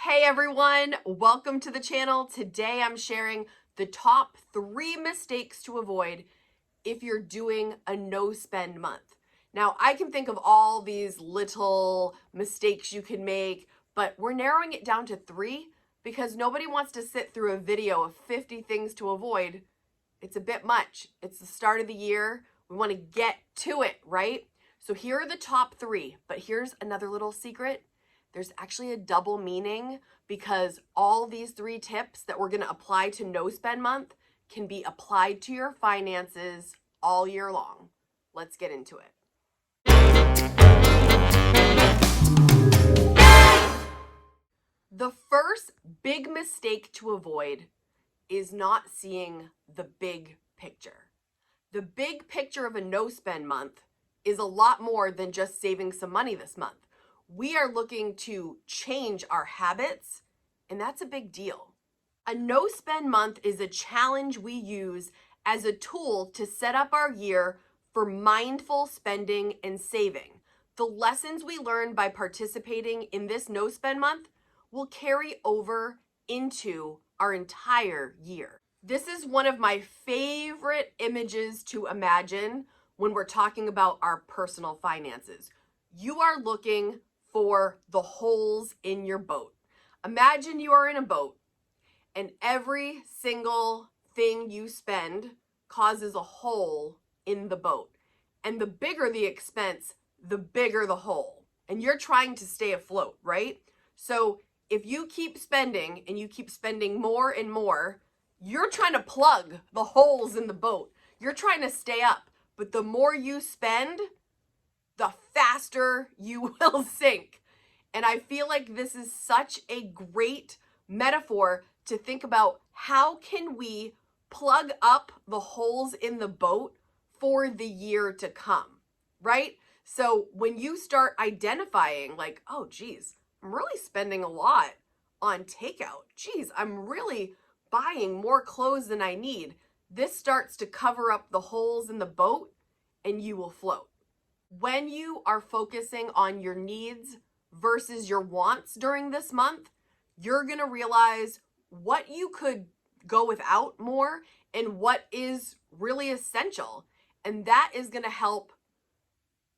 Hey everyone, welcome to the channel. Today I'm sharing the top 3 mistakes to avoid if you're doing a no spend month. Now I can think of all these little mistakes you can make, but we're narrowing it down to 3 because nobody wants to sit through a video of 50 things to avoid. It's a bit much. It's the start of the year. We want to get to it, right? So here are the top 3, but here's another little secret. There's actually a double meaning because all these 3 tips that we're going to apply to no spend month can be applied to your finances all year long. Let's get into it. The first big mistake to avoid is not seeing the big picture. The big picture of a no spend month is a lot more than just saving some money this month. We are looking to change our habits, and that's a big deal. A no spend month is a challenge we use as a tool to set up our year for mindful spending and saving. The lessons we learn by participating in this no spend month will carry over into our entire year. This is one of my favorite images to imagine when we're talking about our personal finances. You are looking for the holes in your boat. Imagine you are in a boat and every single thing you spend causes a hole in the boat. And the bigger the expense, the bigger the hole. And you're trying to stay afloat, right? So if you keep spending and you keep spending more and more, you're trying to plug the holes in the boat. You're trying to stay up. But the more you spend, the faster you will sink. And I feel like this is such a great metaphor to think about how can we plug up the holes in the boat for the year to come, right? So when you start identifying like, oh geez, I'm really spending a lot on takeout. Geez, I'm really buying more clothes than I need. This starts to cover up the holes in the boat and you will float. When you are focusing on your needs versus your wants during this month, you're going to realize what you could go without more and what is really essential. And that is going to help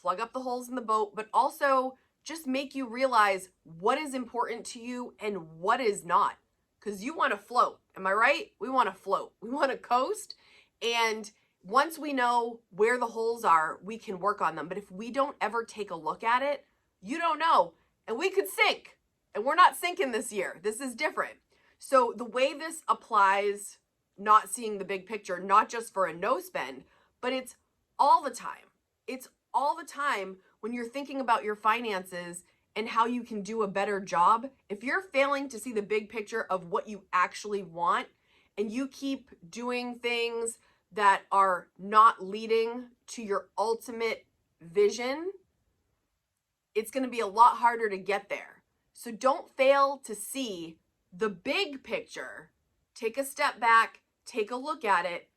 plug up the holes in the boat, but also just make you realize what is important to you and what is not. Because you want to float. Am I right? We want to float. We want to coast. And once we know where the holes are, we can work on them. But if we don't ever take a look at it, you don't know. And we could sink. And we're not sinking this year. This is different. So the way this applies, not seeing the big picture, not just for a no spend, but it's all the time. It's all the time when you're thinking about your finances and how you can do a better job. If you're failing to see the big picture of what you actually want and you keep doing things that are not leading to your ultimate vision, it's going to be a lot harder to get there. So don't fail to see the big picture. Take a step back, take a look at it,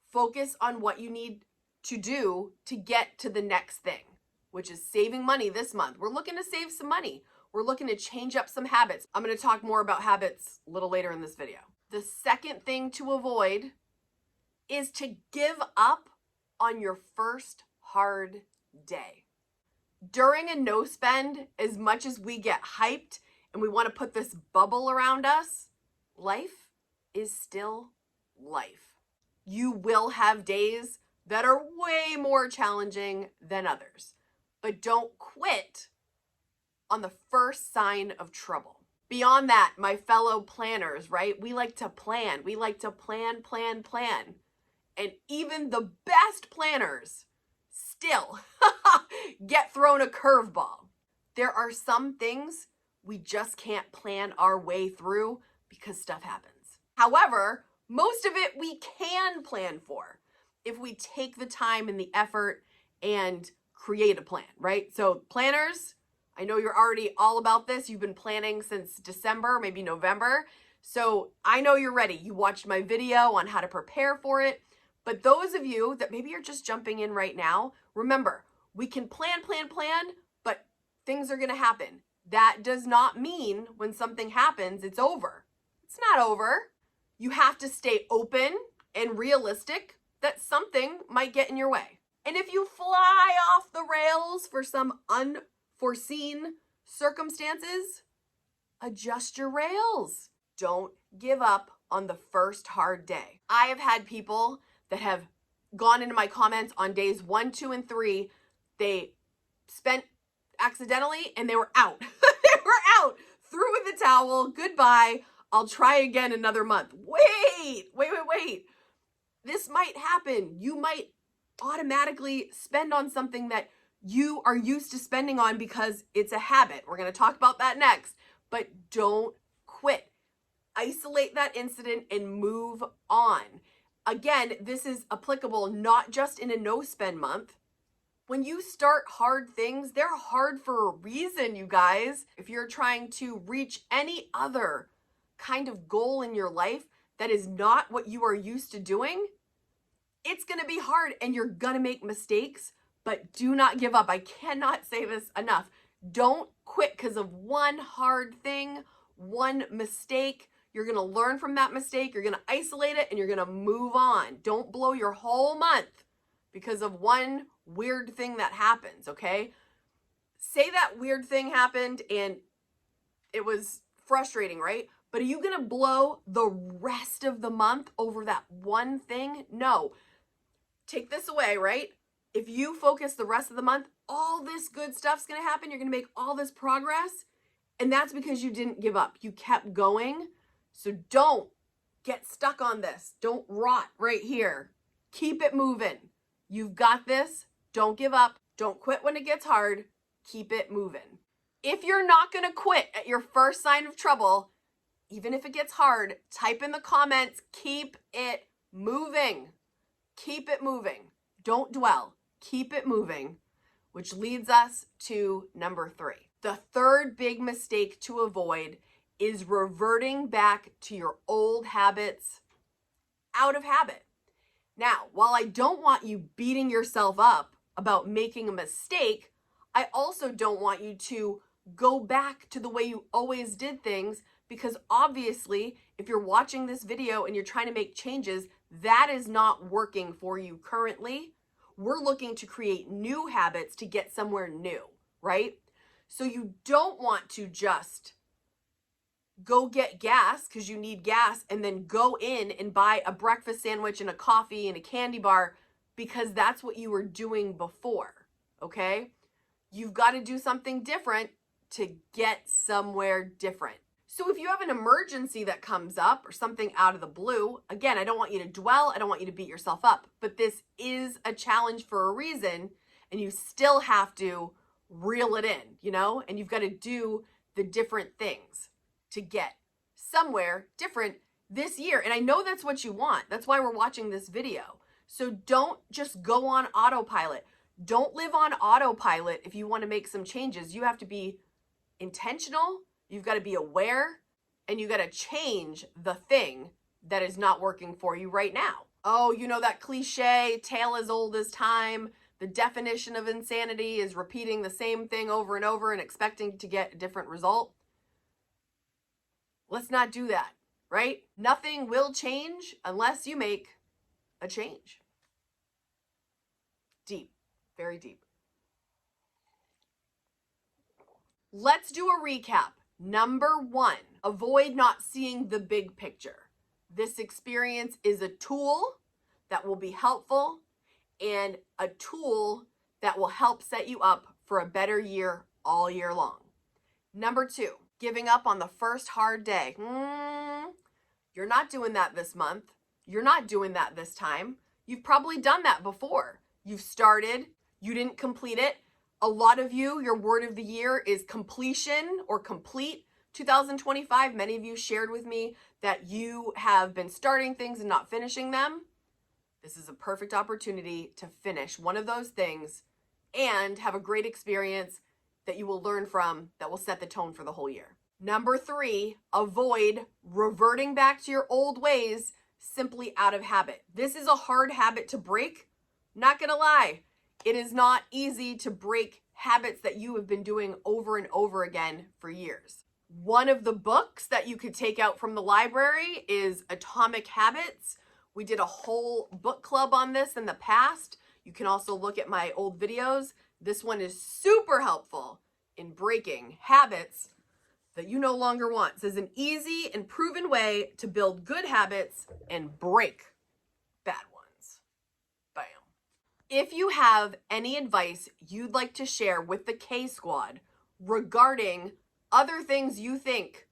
focus on what you need to do to get to the next thing, which is saving money this month. We're looking to save some money. We're looking to change up some habits. I'm going to talk more about habits a little later in this video. The second thing to avoid is to give up on your first hard day. During a no spend, as much as we get hyped and we want to put this bubble around us, life is still life. You will have days that are way more challenging than others, but don't quit on the first sign of trouble. Beyond that, my fellow planners, right? We like to plan. We like to plan. And even the best planners still get thrown a curveball. There are some things we just can't plan our way through because stuff happens. However, most of it we can plan for if we take the time and the effort and create a plan, right? So planners, I know you're already all about this. You've been planning since December, maybe November. So I know you're ready. You watched my video on how to prepare for it. But those of you that maybe you're just jumping in right now, remember, we can plan, but things are going to happen. That does not mean when something happens, it's over. It's not over. You have to stay open and realistic that something might get in your way. And if you fly off the rails for some unforeseen circumstances, adjust your rails. Don't give up on the first hard day. I have had people that have gone into my comments on days 1, 2, and 3. They spent accidentally and they were out. They were out. Threw in the towel. Goodbye. I'll try again another month. Wait. This might happen. You might automatically spend on something that you are used to spending on because it's a habit. We're going to talk about that next. But don't quit. Isolate that incident and move on. Again, this is applicable not just in a no-spend month. When you start hard things, they're hard for a reason, you guys. If you're trying to reach any other kind of goal in your life that is not what you are used to doing, it's going to be hard and you're going to make mistakes, but do not give up. I cannot say this enough. Don't quit because of one hard thing, one mistake. You're going to learn from that mistake. You're going to isolate it and you're going to move on. Don't blow your whole month because of one weird thing that happens, okay? Say that weird thing happened and it was frustrating, right? But are you going to blow the rest of the month over that one thing? No. Take this away, right? If you focus the rest of the month, all this good stuff's going to happen. You're going to make all this progress. And that's because you didn't give up. You kept going. So don't get stuck on this. Don't rot right here. Keep it moving. You've got this. Don't give up. Don't quit when it gets hard. Keep it moving. If you're not going to quit at your first sign of trouble, even if it gets hard, type in the comments, keep it moving. Keep it moving. Don't dwell. Keep it moving, which leads us to number 3. The third big mistake to avoid is reverting back to your old habits out of habit. Now, while I don't want you beating yourself up about making a mistake, I also don't want you to go back to the way you always did things, because obviously, if you're watching this video and you're trying to make changes, that is not working for you currently. We're looking to create new habits to get somewhere new, right? So you don't want to just go get gas because you need gas and then go in and buy a breakfast sandwich and a coffee and a candy bar because that's what you were doing before, okay? You've got to do something different to get somewhere different. So if you have an emergency that comes up or something out of the blue, again, I don't want you to dwell. I don't want you to beat yourself up, but this is a challenge for a reason, and you still have to reel it in, you know, and you've got to do the different things to get somewhere different this year. And I know that's what you want. That's why we're watching this video. So don't just go on autopilot. Don't live on autopilot if you want to make some changes. You have to be intentional. You've got to be aware, and you got to change the thing that is not working for you right now. Oh, you know that cliche, tale as old as time. The definition of insanity is repeating the same thing over and over and expecting to get a different result. Let's not do that, right? Nothing will change unless you make a change. Deep, very deep. Let's do a recap. Number 1, avoid not seeing the big picture. This experience is a tool that will be helpful and a tool that will help set you up for a better year all year long. Number 2, giving up on the first hard day. You're not doing that this month. You're not doing that this time. You've probably done that before. You've started, you didn't complete it. A lot of you, your word of the year is completion or complete. 2025, many of you shared with me that you have been starting things and not finishing them. This is a perfect opportunity to finish one of those things and have a great experience that you will learn from that will set the tone for the whole year. Number 3, avoid reverting back to your old ways simply out of habit. This is a hard habit to break. Not gonna lie. It is not easy to break habits that you have been doing over and over again for years. One of the books that you could take out from the library is Atomic Habits. We did a whole book club on this in the past. You can also look at my old videos. This one is super helpful in breaking habits that you no longer want. This is an easy and proven way to build good habits and break bad ones. Bam. If you have any advice you'd like to share with the K Squad regarding other things you think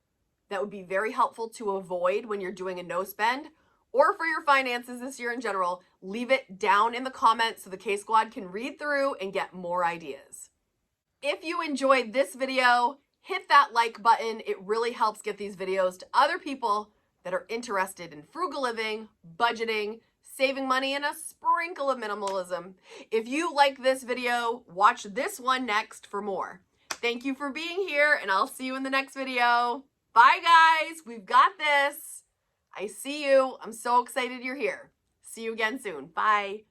that would be very helpful to avoid when you're doing a no spend, or for your finances this year in general, leave it down in the comments so the K Squad can read through and get more ideas. If you enjoyed this video, hit that like button. It really helps get these videos to other people that are interested in frugal living, budgeting, saving money, and a sprinkle of minimalism. If you like this video, watch this one next for more. Thank you for being here, and I'll see you in the next video. Bye, guys. We've got this. I see you. I'm so excited you're here. See you again soon. Bye.